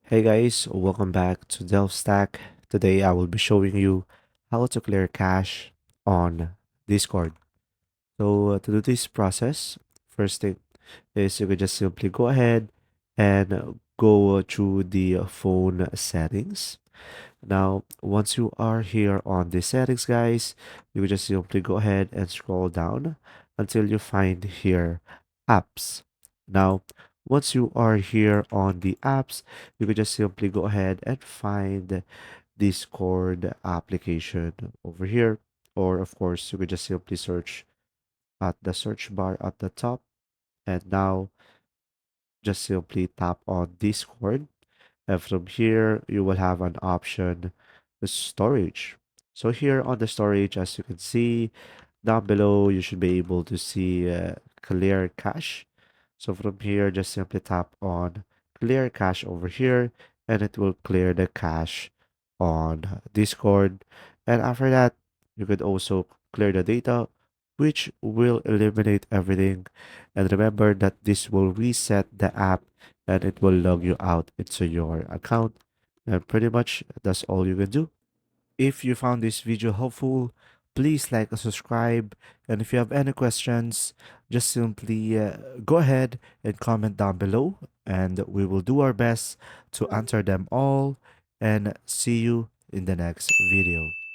Hey guys, welcome back to DelphStack. Today I will be showing you how to clear cache on Discord. To do this process, first thing is you can just simply go ahead and go through the phone settings. Now, once you are here on the settings, guys, you can just simply go ahead and scroll down until you find here apps. Now, once you are here on the apps, you can just simply go ahead and find Discord application over here. Or, of course, you could just simply search at the search bar at the top. And now, just simply tap on Discord. And from here, you will have an option, the storage. So here on the storage, as you can see down below, you should be able to see clear cache. So from here, just simply tap on clear cache over here, and it will clear the cache on Discord. And after that, you could also clear the data, which will eliminate everything. And remember that this will reset the app and it will log you out into your account. And pretty much that's all you can do. If you found this video helpful, please like and subscribe. And if you have any questions, just simply go ahead and comment down below, and we will do our best to answer them all. And see you in the next video.